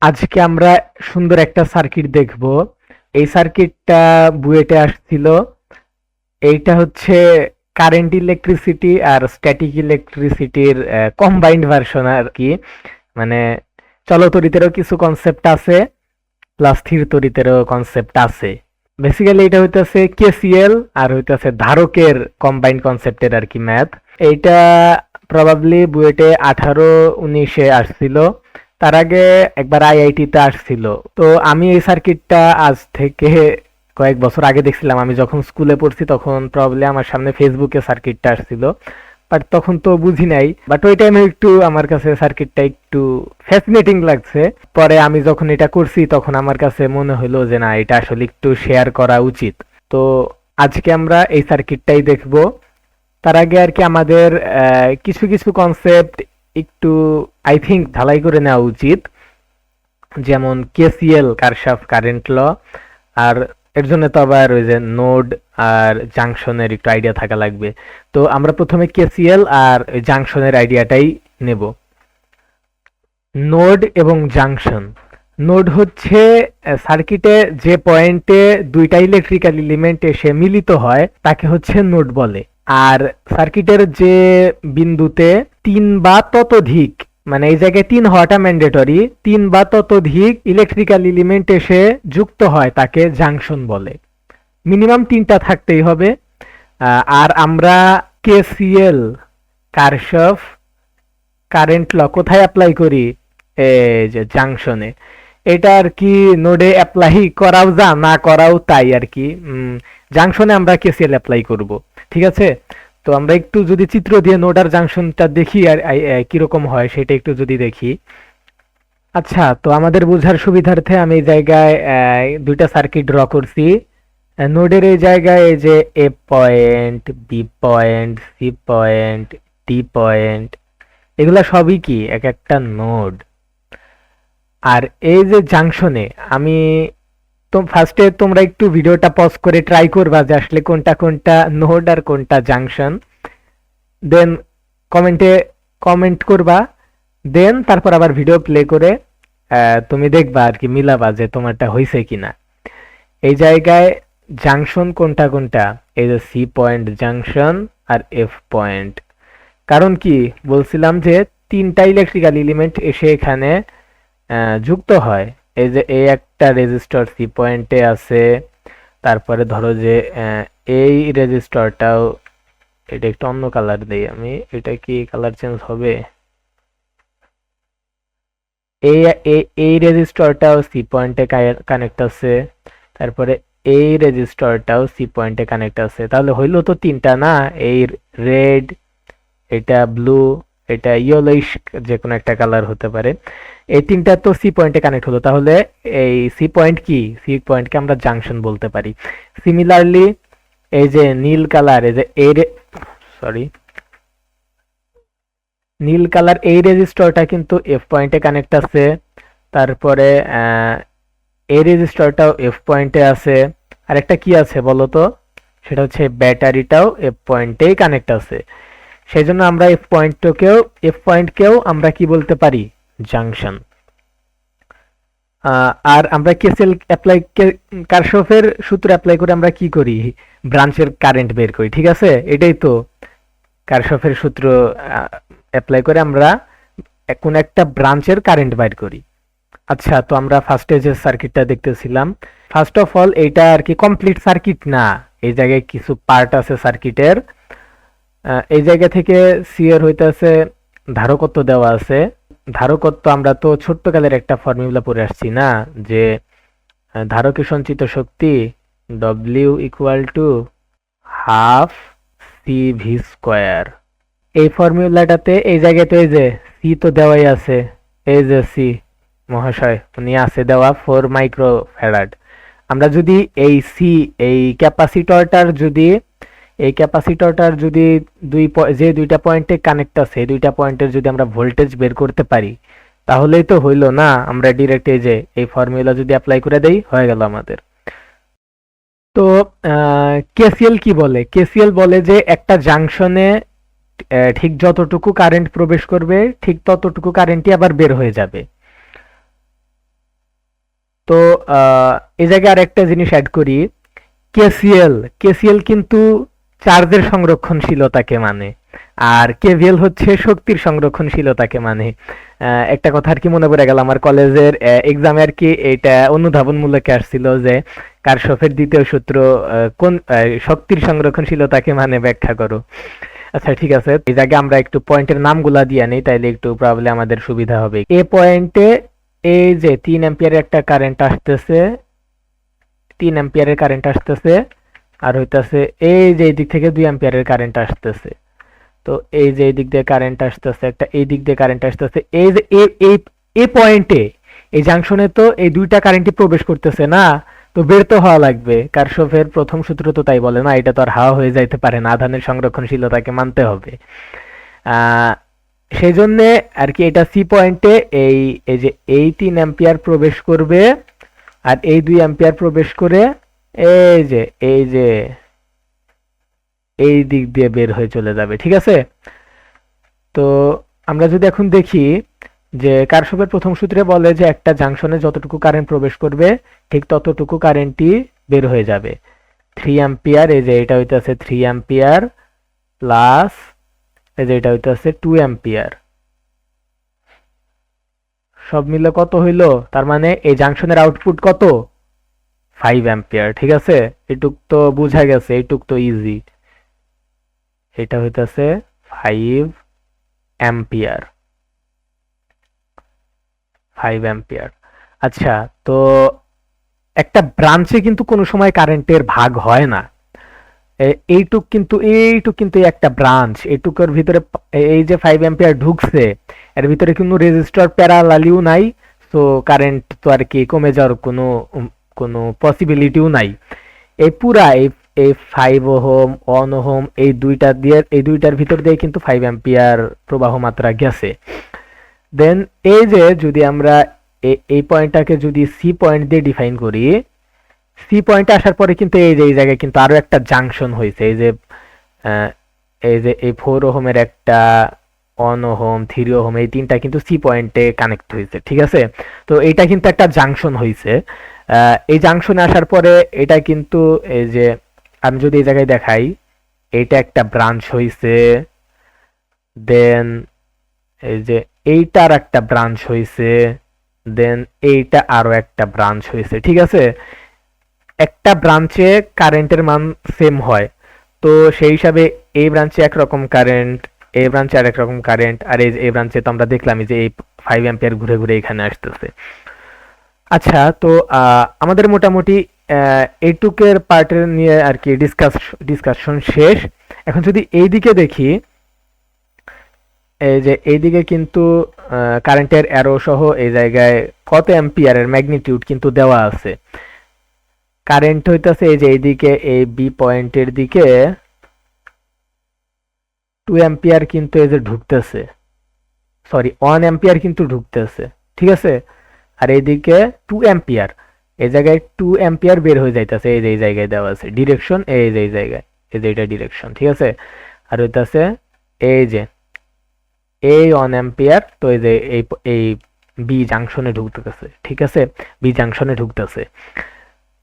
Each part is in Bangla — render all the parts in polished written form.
আজকে আমরা সুন্দর একটা সার্কিট দেখব। এই সার্কিটটা বুয়েটে আসছিল। এইটা হচ্ছে কারেন্ট ইলেকট্রিসিটি আর স্ট্যাটিক ইলেকট্রিসিটির কম্বাইন্ড ভার্সন আর কি। মানে চলতরিতেরও কিছু কনসেপ্ট আছে, প্লাস স্থির তড়িতেরও কনসেপ্ট আছে। বেসিক্যালি এটা হইতেছে কেসিএল আর হইতেছে ধারকের কম্বাইন্ড কনসেপ্টের আর কি ম্যাথ। এইটা প্রবাবলি বুয়েটে 18-19-এ আসছিল। তার আগে একবার আইআইটিতে আসছিল। তো আমি এই সার্কিটটা আজ থেকে কয়েক বছর আগে দেখছিলাম। আমি যখন স্কুলে পড়ছি তখন প্রবাবলি আমার সামনে ফেসবুকে সার্কিটটা আসছিল, বাট তখন তো বুঝি নাই। বাট ওই টাইমে একটু আমার কাছে সার্কিটটা একটু ফ্যাসিনেটিং লাগছে। পরে আমি যখন এটা করছি তখন আমার কাছে মনে হলো যে না, এটা আসলে একটু শেয়ার করা উচিত। তো আজকে আমরা এই সার্কিটটাই দেখব। তার আগে আর কি আমাদের কিছু কিছু কনসেপ্ট একটু আই থিঙ্ক ঢালাই করে নেওয়া উচিত, যেমন কেসিএল কারশফ কারেন্ট ল। আর এর জন্য তো আবার ওই যে নোড আর জাংশনের একটু আইডিয়া থাকা লাগবে। তো আমরা প্রথমে কেসিএল আর জাংশনের আইডিয়াটাই নেব। নোড এবং জাংশন। নোড হচ্ছে সার্কিটে যে পয়েন্টে দুইটা ইলেকট্রিক্যাল এলিমেন্ট এসে মিলিত হয় তাকে হচ্ছে নোড বলে। আর সার্কিটের যে বিন্দুতে তিন বা ততোধিক, মানে এই জায়গায় তিন হওয়াটা ম্যান্ডেটরি, তিন বা ততোধিক ইলেকট্রিক্যাল এলিমেন্ট এসে যুক্ত হয় তাকে জাংশন বলে। মিনিমাম তিনটা থাকতেই হবে। আর আমরা কেসিএল কারশফ কারেন্ট ল কোথায় অ্যাপ্লাই করি? এই যে জাংশনে। এটা আর কি নোডে অ্যাপ্লাই করাও যা, না করাও তাই আর কি। জাংশনে আমরা কেসিএল অ্যাপ্লাই করব, ঠিক আছে। তো আমরা একটু যদি চিত্র দিয়ে নোড আর জাংশনটা দেখি আর কিরকম হয় সেটা একটু যদি দেখি। আচ্ছা, তো আমাদের বোঝার সুবিধার্থে আমি এই জায়গায় দুইটা সার্কিট ড্র করছি। নোডের এই জায়গায় এই যে A point, B point, C point, D point, এগুলা সবই কি এক একটা নোড। আর এই যে জাংশনে আমি তো ফার্স্টে তোমরা একটু ভিডিওটা পজ করে ট্রাই করবা যে আসলে কোনটা কোনটা নোড আর কোনটা জাংশন। দেন কমেন্টে কমেন্ট করবা। দেন তারপর আবার ভিডিও প্লে করে তুমি দেখবা আর কি, মিলাবা যে তোমারটা হয়েছে কিনা। এই জায়গায় জাংশন কোনটা কোনটা? এই যে সি পয়েন্ট জাংশন আর এফ পয়েন্ট। কারণ কি বলছিলাম যে তিনটা ইলেকট্রিক্যাল এলিমেন্ট এসে এখানে যুক্ত হয়। এই যে এই একটা রেজিস্টর সি পয়েন্টে আছে। তারপরে ধরো যে এই রেজিস্টরটাও, এটা একটু অন্য কালার দেই আমি, এটা কি কালার চেঞ্জ হবে? এই এই রেজিস্টরটাও সি পয়েন্টে কানেক্ট আছে। তারপরে এই রেজিস্টরটাও সি পয়েন্টে কানেক্ট আছে। তাহলে হইলো তো তিনটা না? এই রেড, এটা ব্লু, এটা ইয়েলোইশ, যে কোনো একটা কালার হতে পারে। এই তিনটা তো সি পয়েন্টে কানেক্ট হলো। তাহলে এই সি পয়েন্ট কি? সি পয়েন্টকে আমরা জাংশন বলতে পারি। সিমিলারলি এই যে নীল কালার, এই যে সরি, নীল কালার এই রেজিস্টরটা কিন্তু এফ পয়েন্টে কানেক্ট আছে। তারপরে এই রেজিস্টরটাও এফ পয়েন্টে আছে। আর একটা কি আছে বলো তো? সেটা হচ্ছে ব্যাটারিটাও এফ পয়েন্টেই কানেক্ট আছে। সেই জন্য আমরা এফ পয়েন্টকেও আমরা কি বলতে পারি? জাংশন। আর আমরা কেসিএল অ্যাপ্লাই, কারশফের সূত্র অ্যাপ্লাই করে আমরা কি করি? ব্রাঞ্চের কারেন্ট বের করি, ঠিক আছে। এটাই তো কারশফের সূত্র অ্যাপ্লাই করে আমরা কোন একটা ব্রাঞ্চের কারেন্ট বাইর করি। আচ্ছা, তো আমরা ফার্স্টে যে সার্কিটটা দেখতেছিলাম, ফার্স্ট অফ অল এইটা আর কি কমপ্লিট সার্কিট না। এই জায়গায় কিছু পার্ট আছে সার্কিটের। এই জায়গা থেকে সি এর হইতেছে ধারকত্ব দেওয়া আছে। ধারকত্ব আমরা তো ছোট্টকালের একটা ফর্মুলা পড়ে আসছি না, যে ধারকে সঞ্চিত শক্তি W equal to half C V square. এই ফর্মুলাটাতে এই জায়গায় তো এই যে সি তো দেওয়াই আছে। এই যে সি মহাশয় উনি আছে দেওয়া 4 মাইক্রো ফ্যারাড। আমরা যদি এই সি, এই ক্যাপাসিটরটার যদি যে দুইটা পয়েন্টে কানেক্ট আছে, এই দুইটা পয়েন্টের যদি আমরা ভোল্টেজ বের করতে পারি তাহলেই তো হইলো না? আমরা ডিরেক্ট এই যে এই ফর্মুলা যদি অ্যাপ্লাই করে দেই হয়ে গেল আমাদের। তো কেসিএল কি বলে? কেসিএল বলে যে একটা জাংশনে ঠিক যতটুকু কারেন্ট প্রবেশ করবে ঠিক ততটুকু কারেন্টই আবার বের হয়ে যাবে। তো এই জায়গায় আরেকটা জিনিস অ্যাড করি, কেসিএল। কেসিএল কিন্তু চার্জের সংরক্ষণশীলতাকে মানে, আর কেভিএল হচ্ছে শক্তির সংরক্ষণশীলতাকে মানে। একটা কথা আর কি মনে পড়ে গেল, আমার কলেজের এক্সামে আর কি এটা অনুধাবনমূলকে আসছিল যে কারশফের দ্বিতীয় সূত্র কোন শক্তির সংরক্ষণশীলতাকে মানে ব্যাখ্যা করো। আচ্ছা ঠিক আছে, এই জায়গায় আমরা একটু পয়েন্টের নামগুলা দিয়ে নেই, তাইলে একটু প্রবলেম আমাদের সুবিধা হবে। এ পয়েন্টে এই যে 3 অ্যাম্পিয়ারের একটা কারেন্ট আসতেছে, 3 অ্যাম্পিয়ারের কারেন্ট আসতেছে, আর হইতাছে এই যে এই দিক থেকে 2 অ্যাম্পিয়ারের কারেন্ট আসতেছে। তো এই যে এই দিক দিয়ে কারেন্ট আসতেছে, একটা এই দিক দিয়ে কারেন্ট আসতেছে, এই যে এই পয়েন্টে এই জাংশনে তো এই দুইটা কারেন্টই প্রবেশ করতেছে না, তো বের তো হওয়া লাগবে। কারশফের প্রথম সূত্র তো তাই বলে না, এটা তো আর হাওয়া হয়ে যাইতে পারে না, আধানের সংরক্ষণশীলতাকে মানতে হবে। সেই জন্য আর কি এটা সি পয়েন্টে এই এই যে এই 3 অ্যাম্পিয়ার প্রবেশ করবে, আর এই 2 অ্যাম্পিয়ার প্রবেশ করে এই যে এই যে এই দিক দিয়ে বের হয়ে চলে যাবে, ঠিক আছে। তো আমরা যদি এখন দেখি যে কারশফের প্রথম সূত্রে বলে যে একটা জাংশনে যতটুকু কারেন্ট প্রবেশ করবে ঠিক ততটুকু কারেন্টই বের হয়ে যাবে। 3 অ্যাম্পিয়ার, এই যে এটা হইতাছে 3 অ্যাম্পিয়ার প্লাস এই যে এটা হইতাছে 2 অ্যাম্পিয়ার, সব মিলে কত হইলো? তার মানে এই জাংশনের আউটপুট কত? 5 অ্যাম্পিয়ার, ঠিক আছে। এটুক তো বুঝা গেছে, এটুক তো ইজি। এটা হইতাছে 5 অ্যাম্পিয়ার, 5 অ্যাম্পিয়ার। আচ্ছা, তো একটা ব্রাঞ্চে কিন্তু কোনো সময় কারেন্টের ভাগ হয় না। এইটুক কিন্তু একটা ব্রাঞ্চ, এইটুকের ভিতরে এই যে 5 অ্যাম্পিয়ার ঢুকছে, এর ভিতরে কিন্তু রেজিস্টর প্যারালালিও নাই, তো কারেন্ট তো আর কি কমে যাওয়ার কোনো পসিবিলিটিও নাই। এই পুরা এই 5 ওহম 1 ওহম এই দুইটার ভিতর দিয়ে কিন্তু 5 অ্যাম্পিয়ার প্রবাহ মাত্রা গেছে। দেন এই যে যদি আমরা এই পয়েন্টটাকে যদি সি পয়েন্ট দিয়ে ডিফাইন করি, সি পয়েন্টে আসার পরে কিন্তু এই যে এই জায়গায় কিন্তু আরো একটা জাংশন হয়েছে, এই যে এই 4 ওহমের একটা, 1 ওহম 3 ওহম, এই তিনটা কিন্তু সি পয়েন্টে কানেক্ট হয়েছে, ঠিক আছে। তো এইটা কিন্তু একটা জাংশন হয়েছে। এই জাংশনে আসার পরে এটা কিন্তু এই যে আমি যদি এই জায়গায় দেখাই, এইটা একটা ব্রাঞ্চ হয়েছে, দেন এই যে এইটার একটা ব্রাঞ্চ হয়েছে, দেন এইটা আরো একটা ব্রাঞ্চ হয়েছে, ঠিক আছে। একটা ব্রাঞ্চে কারেন্টের মান সেম হয়, তো সেই হিসাবে এই ব্রাঞ্চে একরকম কারেন্ট, এই ব্রাঞ্চে আরেক রকম কারেন্ট, আর এই ব্রাঞ্চে তো আমরা দেখলাম যে এই 5 অ্যাম্পিয়ার ঘুরে ঘুরে এখানে আসতেছে। আচ্ছা, তো আমাদের মোটামুটি এইটুকের পার্টের নিয়ে আর কি ডিসকাশন শেষ। এখন যদি এই দিকে দেখি, এই যে এইদিকে কিন্তু কারেন্টের অ্যারো সহ এই জায়গায় কত অ্যাম্পিয়ারের ম্যাগনিটিউড কিন্তু দেওয়া আছে। কারেন্ট হইতাছে এই যে এইদিকে এই বি পয়েন্টের দিকে 2 অ্যাম্পিয়ার কিন্তু এই যে ঢুকতেছে, সরি 1 অ্যাম্পিয়ার কিন্তু ঢুকতেছে, ঠিক আছে। আর এইদিকে 2 অ্যাম্পিয়ার, এই জায়গায় 2 অ্যাম্পিয়ার বের হয়ে যাইতেছে, এই যে এই জায়গায় দেওয়া আছে ডিরেকশন, এই যে এই জায়গায় এই যে এটা ডিরেকশন, ঠিক আছে। আর হইতাছে এই যে এই 1 অ্যাম্পিয়ার, তো এই যে এই বি জাংশনে ঢুকতেছে, ঠিক আছে, বি জাংশনে ঢুকতেছে।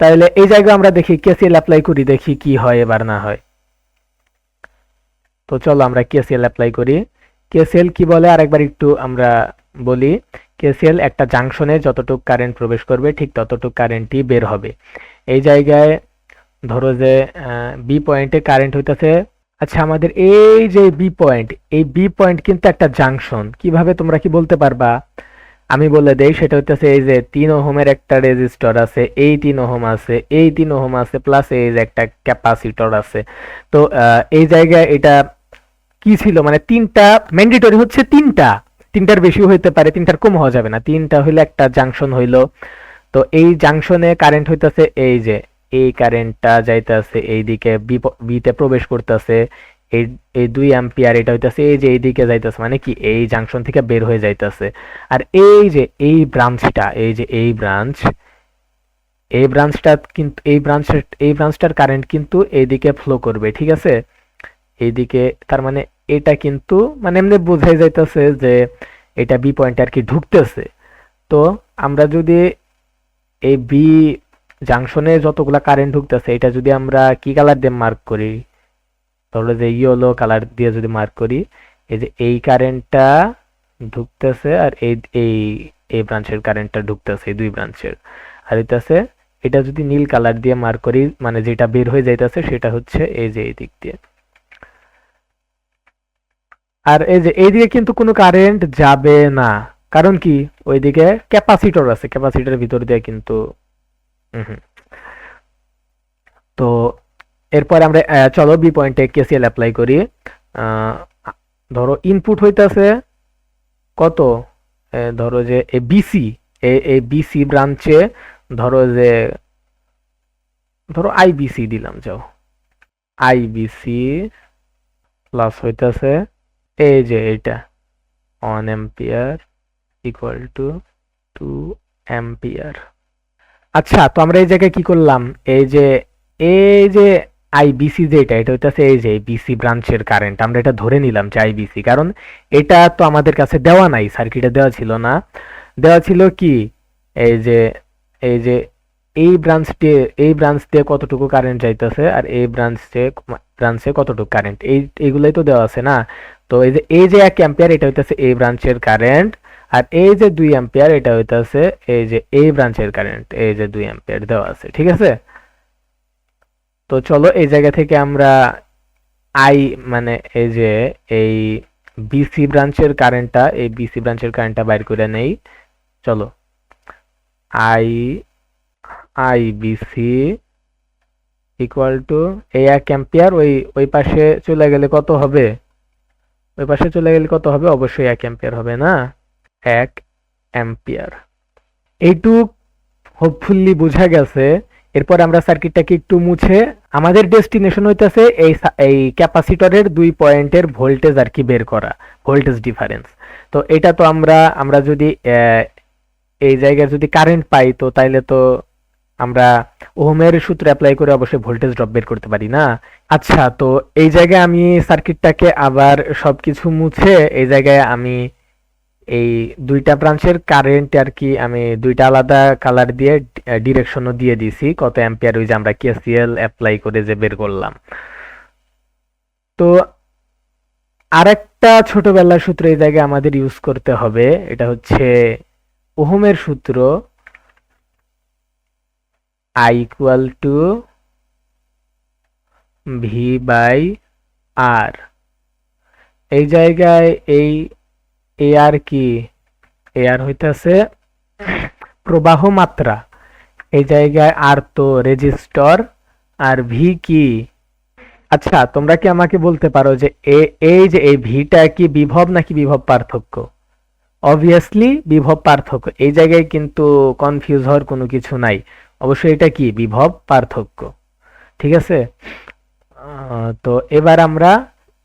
তাহলে এই জায়গায় আমরা দেখি কেসিএল অ্যাপ্লাই করি, দেখি কি হয় এবার না হয়। তো চলো আমরা কেসিএল অ্যাপ্লাই করি। কেসিএল কি বলে আরেকবার একটু আমরা বলি। কেসিএল একটা জাংশনে যতটুক কারেন্ট প্রবেশ করবে ঠিক ততটুক কারেন্টই বের হবে। এই জায়গায় ধরো যে বি পয়েন্টে কারেন্ট হইতেছে, আচ্ছা আমাদের এই যে বি পয়েন্ট, এই বি পয়েন্ট কিন্তু একটা জাংশন, কিভাবে তোমরা কি বলতে পারবা? আমি বলে দেই, সেটা হচ্ছে এই যে 3 ওহমের একটা রেজিস্টর আছে, এই 3 ওহম আছে, এই 3 ওহম আছে, প্লাস এই যে একটা ক্যাপাসিটর আছে। তো এই জায়গায় এটা কি ছিল, মানে তিনটা ম্যান্ডেটরি হচ্ছে, তিনটার বেশিও হইতে পারে, তিনটার কম হওয়া যাবে না, তিনটা হইলে একটা জাংশন হইলো। তো এই জাংশনে কারেন্ট হইতাছে এই যে এই কারেন্টটা যাইতাছে এইদিকে বিতে প্রবেশ করতেছে, এই এই 2 অ্যাম্পিয়ার এটা হইতাছে এই যে এইদিকে যাইতাছে, মানে কি এই জাংশন থেকে বের হয়ে যাইতাছে। আর এই যে এই ব্রাঞ্চটা, এই যে এই ব্রাঞ্চটা কিন্তু এই ব্রাঞ্চটার কারেন্ট কিন্তু এইদিকে ফ্লো করবে, ঠিক আছে, এইদিকে। তার মানে এটা কিন্তু মানে এমনি বোঝাই যাইতেছে যে এটা বি পয়েন্ট আর কি ঢুকতেছে। তো আমরা যদি এই বি জাংশনে যতগুলা কারেন্ট ঢুকতেছে এটা যদি আমরা কি কালার দিয়ে মার্ক করি, ধরো যে ইয়েলো কালার দিয়ে যদি মার্ক করি, এই যে এই কারেন্টটা ঢুকতেছে আর এই এই এই ব্রাঞ্চের কারেন্টটা ঢুকতেছে, এই দুই ব্রাঞ্চের। আর হইতাছে এটা যদি নীল কালার দিয়ে মার্ক করি, মানে যেটা বের হয়ে যাইতেছে সেটা হচ্ছে এই যে এই দিক দিয়ে। আর এই যে এইদিকে কিন্তু কোনো কারেন্ট যাবে না, কারণ কি ওইদিকে ক্যাপাসিটর আছে, ক্যাপাসিটরের ভিতর দিয়ে কিন্তু হুম। তো এরপর আমরা চলো বি পয়েন্টে কেসিএল অ্যাপ্লাই করি। আহ, ধরো ইনপুট হইতাছে কত, ধরো যে বিসি, এই বিসি ব্রাঞ্চে ধরো আইবিসি দিলাম, যাও আইবিসি প্লাস হইতাছে এই যে এটা 1 অ্যাম্পিয়ার ইকুয়াল টু 2 অ্যাম্পিয়ার। আচ্ছা, তো আমরা এই জায়গায় কি করলাম, এই যে আইবিসি যেটা, এটা হইতাছে এই যে বিসি ব্রাঞ্চের কারেন্ট, আমরা এটা ধরে নিলাম যে আইবিসি, কারণ এটা তো আমাদের কাছে দেওয়া নাই, সার্কিটে দেওয়া ছিল না। দেওয়া ছিল কি, এই যে এই ব্রাঞ্চ দিয়ে কতটুকু কারেন্ট যাইতেছে আর এই ব্রাঞ্চে কতটুকু কারেন্ট, এইগুলাই তো দেওয়া আছে না। তো এই যে 1 অ্যাম্পিয়ার এটা হইতাছে এই ব্রাঞ্চের কারেন্ট, আর এই যে 2 অ্যাম্পিয়ার এটা হইতাছে এই যে এই ব্রাঞ্চের কারেন্ট, এই যে 2 অ্যাম্পিয়ার দেওয়া আছে, ঠিক আছে। তো চলো এই জায়গা থেকে আমরা আই মানে এই বিসি ব্রাঞ্চের কারেন্টটা বাইর করে নেই। চলো আই আইবিসি ইকুয়াল টু এই 1 অ্যাম্পিয়ার ওই পাশে চলে গেলে কত হবে, অবশ্যই 1 অ্যাম্পিয়ার হবে না, 1 অ্যাম্পিয়ার। এইটুক হোপফুলি বোঝা গেছে। এরপর আমরা সার্কিটটাকে একটু মুছে, আমাদের ডেস্টিনেশন হইতেছে এই ক্যাপাসিটরের 2 পয়েন্টের ভোল্টেজ আর কি বের করা, ভোল্টেজ ডিফারেন্স। তো এটা তো আমরা যদি এই জায়গায় যদি কারেন্ট পাই, তো তাইলে তো আমরা ওহমের সূত্র অ্যাপ্লাই করে অবশ্যই ভোল্টেজ ড্রপ বের করতে পারি না। আচ্ছা, তো এই জায়গায় আমি সার্কিটটাকে আবার সবকিছু মুছে এই জায়গায় আমি এই দুইটা ব্রাঞ্চের কারেন্ট আর কি আমি দুইটা আলাদা কালার দিয়ে ডিরেকশনও দিয়ে দিছি, কত অ্যাম্পিয়ার ওই যে আমরা কেসিএল অ্যাপ্লাই করে যে বের করলাম। তো আরেকটা ছোটবেলার সূত্র এই জায়গায় আমাদের ইউজ করতে হবে, এটা হচ্ছে ওহমের সূত্র, I equal to V by R. এই জায়গায় এই এ আর কি, এ আর হইতেছে প্রবাহ মাত্রা, এই জায়গায় আর তো রেজিস্টর, আর ভি কি, আচ্ছা তোমরা কি আমাকে বলতে পারো যে এই ভিটা কি বিভব নাকি বিভব পার্থক্য? অবভিয়াসলি বিভব পার্থক্য, এই জায়গায় কিন্তু কনফিউজ হওয়ার কোনো কিছু নাই, অবশ্যই এটা কি বিভব পার্থক্য, ঠিক আছে। তো এবার আমরা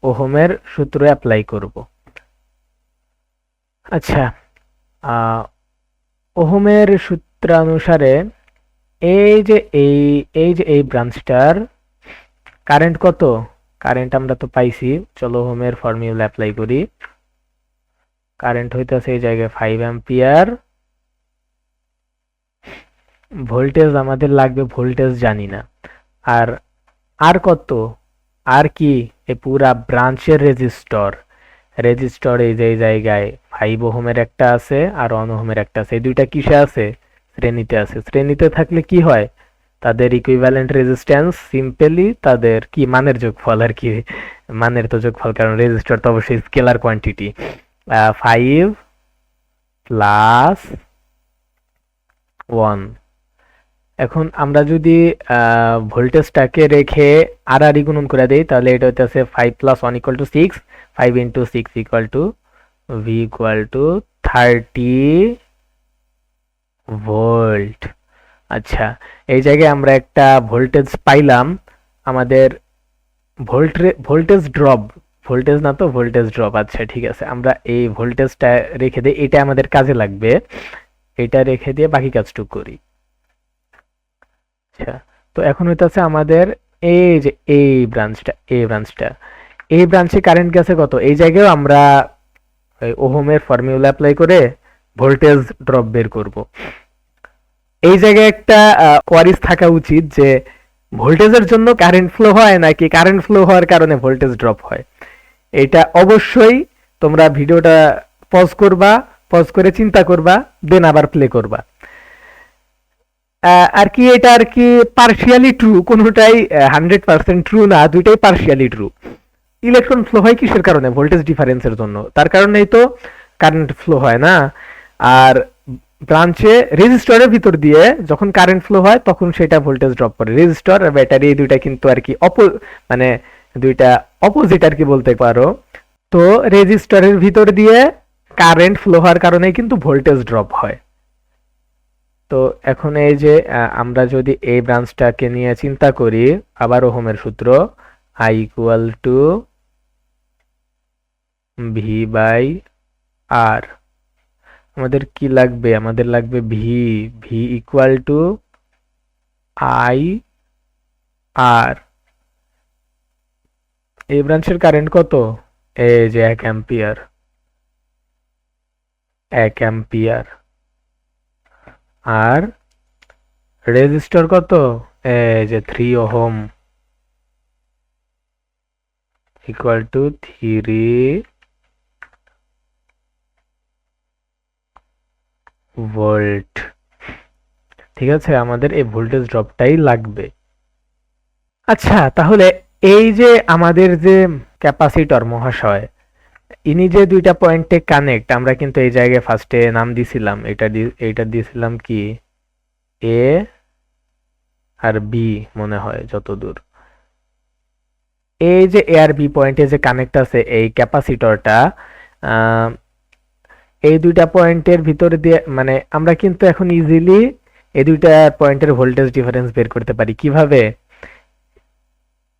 ওহমের সূত্র অ্যাপ্লাই করব। আচ্ছা, ওহমের সূত্রানুসারে এই ব্রাঞ্চটার কারেন্ট কত, কারেন্ট আমরা তো পাইছি, চলো ওহমের ফর্মুলা অ্যাপ্লাই করি। কারেন্ট হইতেছে এই জায়গায় 5 অ্যাম্পিয়ার, ভোল্টেজ আমাদের লাগবে, ভোল্টেজ জানি না, আর কত, আর কি এই পুরা ব্রাঞ্চের রেজিস্টর এই জায়গায় 5 ওহমের একটা আছে আর 1 ওহমের একটা আছে, এই দুইটা কিসে আছে, শ্রেণীতে আছে। শ্রেণীতে থাকলে কি হয়, তাদের ইকুইভ্যালেন্ট রেজিস্ট্যান্স সিম্পলি তাদের কি মানের যোগফল আর কি, মানের তো যোগফল, কারণ রেজিস্টর তো অবশ্যই স্কেলার কোয়ান্টিটি। 5 প্লাস 1। এখন আমরা যদি ভোল্টেজটাকে রেখে আর আর গুণন করে দেই, তাহলে এটা হচ্ছে 5 plus 1 equal to 6, 5 into 6 equal to V equal two 30 volt. আচ্ছা, এই জায়গায় আমরা একটা ভোল্টেজ পাইলাম, আমাদের ভোল্টেজ ড্রপ। আচ্ছা ঠিক আছে, আমরা এই ভোল্টেজটা রেখে দিই, এটা আমাদের কাজে লাগবে, এটা রেখে দিয়ে বাকি কাজটুকু করি। আচ্ছা, তো এখন হইতাছে আমাদের এই যে এই ব্রাঞ্চে কারেন্ট গেছে কত, এই জায়গায় আমরা ওহমের ফর্মুলা অ্যাপ্লাই করে ভোল্টেজ ড্রপ বের করব। এই জায়গায় একটা কোয়ারিজ থাকা উচিত যে ভোল্টেজের জন্য কারেন্ট ফ্লো হয় নাকি কারেন্ট ফ্লো হওয়ার কারণে ভোল্টেজ ড্রপ হয়। এটা অবশ্যই তোমরা ভিডিওটা পজ করবা, পজ করে চিন্তা করবা, দেন আবার প্লে করবা। আর কি এটা আর কি পার্শিয়ালি ট্রু, কোনোটাই 100% ট্রু না, দুইটাই পার্শিয়ালি ট্রু। ইলেকট্রন ফ্লো হয় কিসের কারণে? ভোল্টেজ ডিফারেন্সের জন্য, তার কারণেই তো কারেন্ট ফ্লো হয় না। আর ব্রাঞ্চে রেজিস্টরের ভিতর দিয়ে যখন কারেন্ট ফ্লো হয় তখন সেটা ভোল্টেজ ড্রপ করে। রেজিস্টর আর ব্যাটারি এই দুইটা কিন্তু আর কি মানে দুইটা অপোজিট আর কি বলতে পারো। তো রেজিস্টরের ভিতর দিয়ে কারেন্ট ফ্লো হওয়ার কারণেই কিন্তু ভোল্টেজ ড্রপ হয়। তো এখন এই যে আমরা যদি এই ব্রাঞ্চটাকে নিয়ে চিন্তা করি, আবার ওহমের সূত্র I equal to V by R. আমাদের কি লাগবে? আমাদের লাগবে V. V equal to I R. এই ব্রাঞ্চের কারেন্ট কত? এই যে 1 অ্যাম্পিয়ার, 1 অ্যাম্পিয়ার। আর রেজিস্টর কত? এই যে 3 ওহম ইকুয়াল টু 3 ভোল্ট। ঠিক আছে, আমাদের এই ভোল্টেজ ড্রপটাই লাগবে। আচ্ছা, তাহলে এই যে আমাদের যে ক্যাপাসিটর মহাশয়, ইনি যে দুইটা পয়েন্টে কানেক্ট, আমরা কিন্তু এই জায়গায় ফার্স্টে নাম দিছিলাম, এটা দিয়েছিলাম কি এ আর বি মনে হয় যতদূর। এই যে এ আর বি পয়েন্টে যে কানেক্ট আছে এই ক্যাপাসিটরটা, এই দুইটা পয়েন্টের ভিতর দিয়ে মানে আমরা কিন্তু এখন ইজিলি এই দুইটা পয়েন্টের ভোল্টেজ ডিফারেন্স বের করতে পারি। কিভাবে?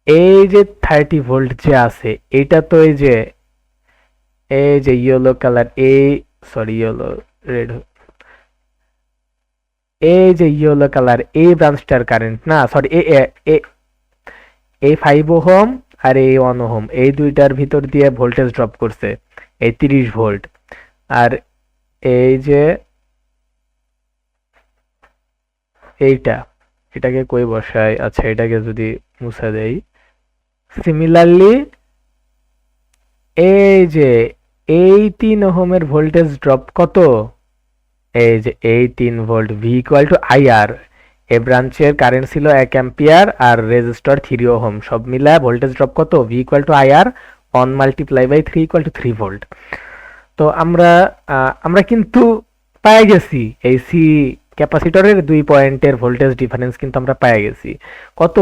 এই যে 30 ভোল্ট যে আছে, এটা তো এই যে ইয়েলো কালার, ইয়েলো রেড, এই যে ইয়েলো কালার এই ব্রাঞ্চটার কারেন্ট না, সরি এই 5 ওহম আর এই 1 ওহম এই দুইটার ভিতর দিয়ে ভোল্টেজ ড্রপ করছে এই 30 ভোল্ট। আর এই যে এটাকে কই বসাই? আচ্ছা, এটাকে যদি মুছে দেই। সিমিলারলি এই যে এই 3 ওহমের ভোল্টেজ ড্রপ কত? এই যে এই 3 volt. V equal to I R. এই ব্রাঞ্চের কারেন্ট ছিল 1 অ্যাম্পিয়ার আর রেজিস্টর 3 ওহম, সব মিলায় ভোল্টেজ ড্রপ কত? V equal to I R 1 multiply by 3 equal to 3 volt. তো আমরা কিন্তু পেয়ে গেছি এই সি ক্যাপাসিটরের 2 পয়েন্টের ভোল্টেজ ডিফারেন্স কিন্তু আমরা পেয়ে গেছি। কত?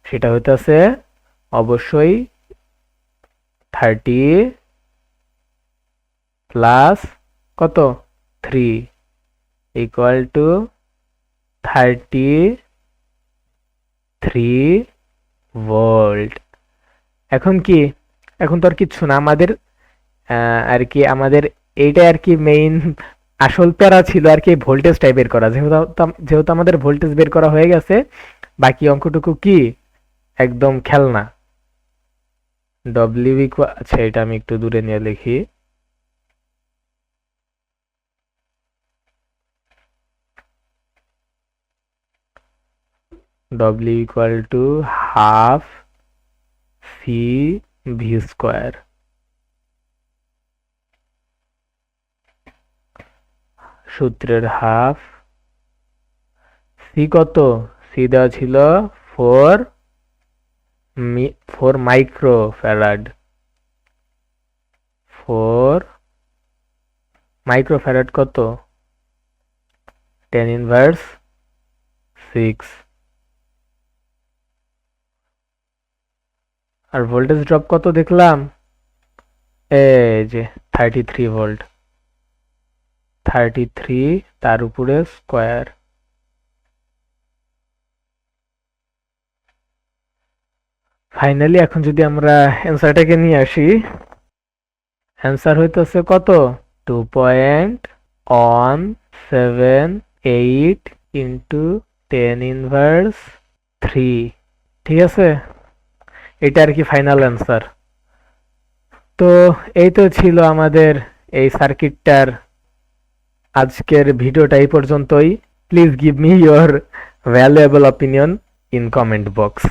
সেটা হইতাছে অবশ্যই 30 প্লাস কত 3 ইকুয়াল টু 33 ভোল্ট। এখন কি? এখন তো আর কিচ্ছু না, আমাদের আর কি আমাদের এইটা আর কি মেইন আসল প্যারা ছিল আর কি ভোল্টেজটাই বের করা। যেহেতু আমাদের ভোল্টেজ বের করা হয়ে গেছে, বাকি অঙ্কটুকু কি একদম খেলনা। ডব্লিউ ইকুয়াল, আচ্ছা এটা আমি একটু দূরে নিয়ে লিখি। W equal to half C V square. সূত্রের হাফ। সি কত? সি দেওয়া ছিল 4 মাইক্রো ফ্যারাড। 4 মাইক্রো ফ্যারাড কত? 10 ইনভার্স 6। আর ভোল্টেজ ড্রপ কত দেখলাম? এই যে 33 ভোল্ট। 33 তার উপরে স্কোয়ার। ফাইনালি এখন যদি আমরা অ্যান্সারটাকে নিয়ে আসি, অ্যান্সার হইতেছে কত? 2.178 ইন্টু 10 ইনভার্স 3। ঠিক আছে, এটা আর কি ফাইনাল অ্যান্সার। তো এই তো ছিল আমাদের এই সার্কিটটার আজকের ভিডিওটা এই পর্যন্তই। Please give me your valuable opinion in comment box.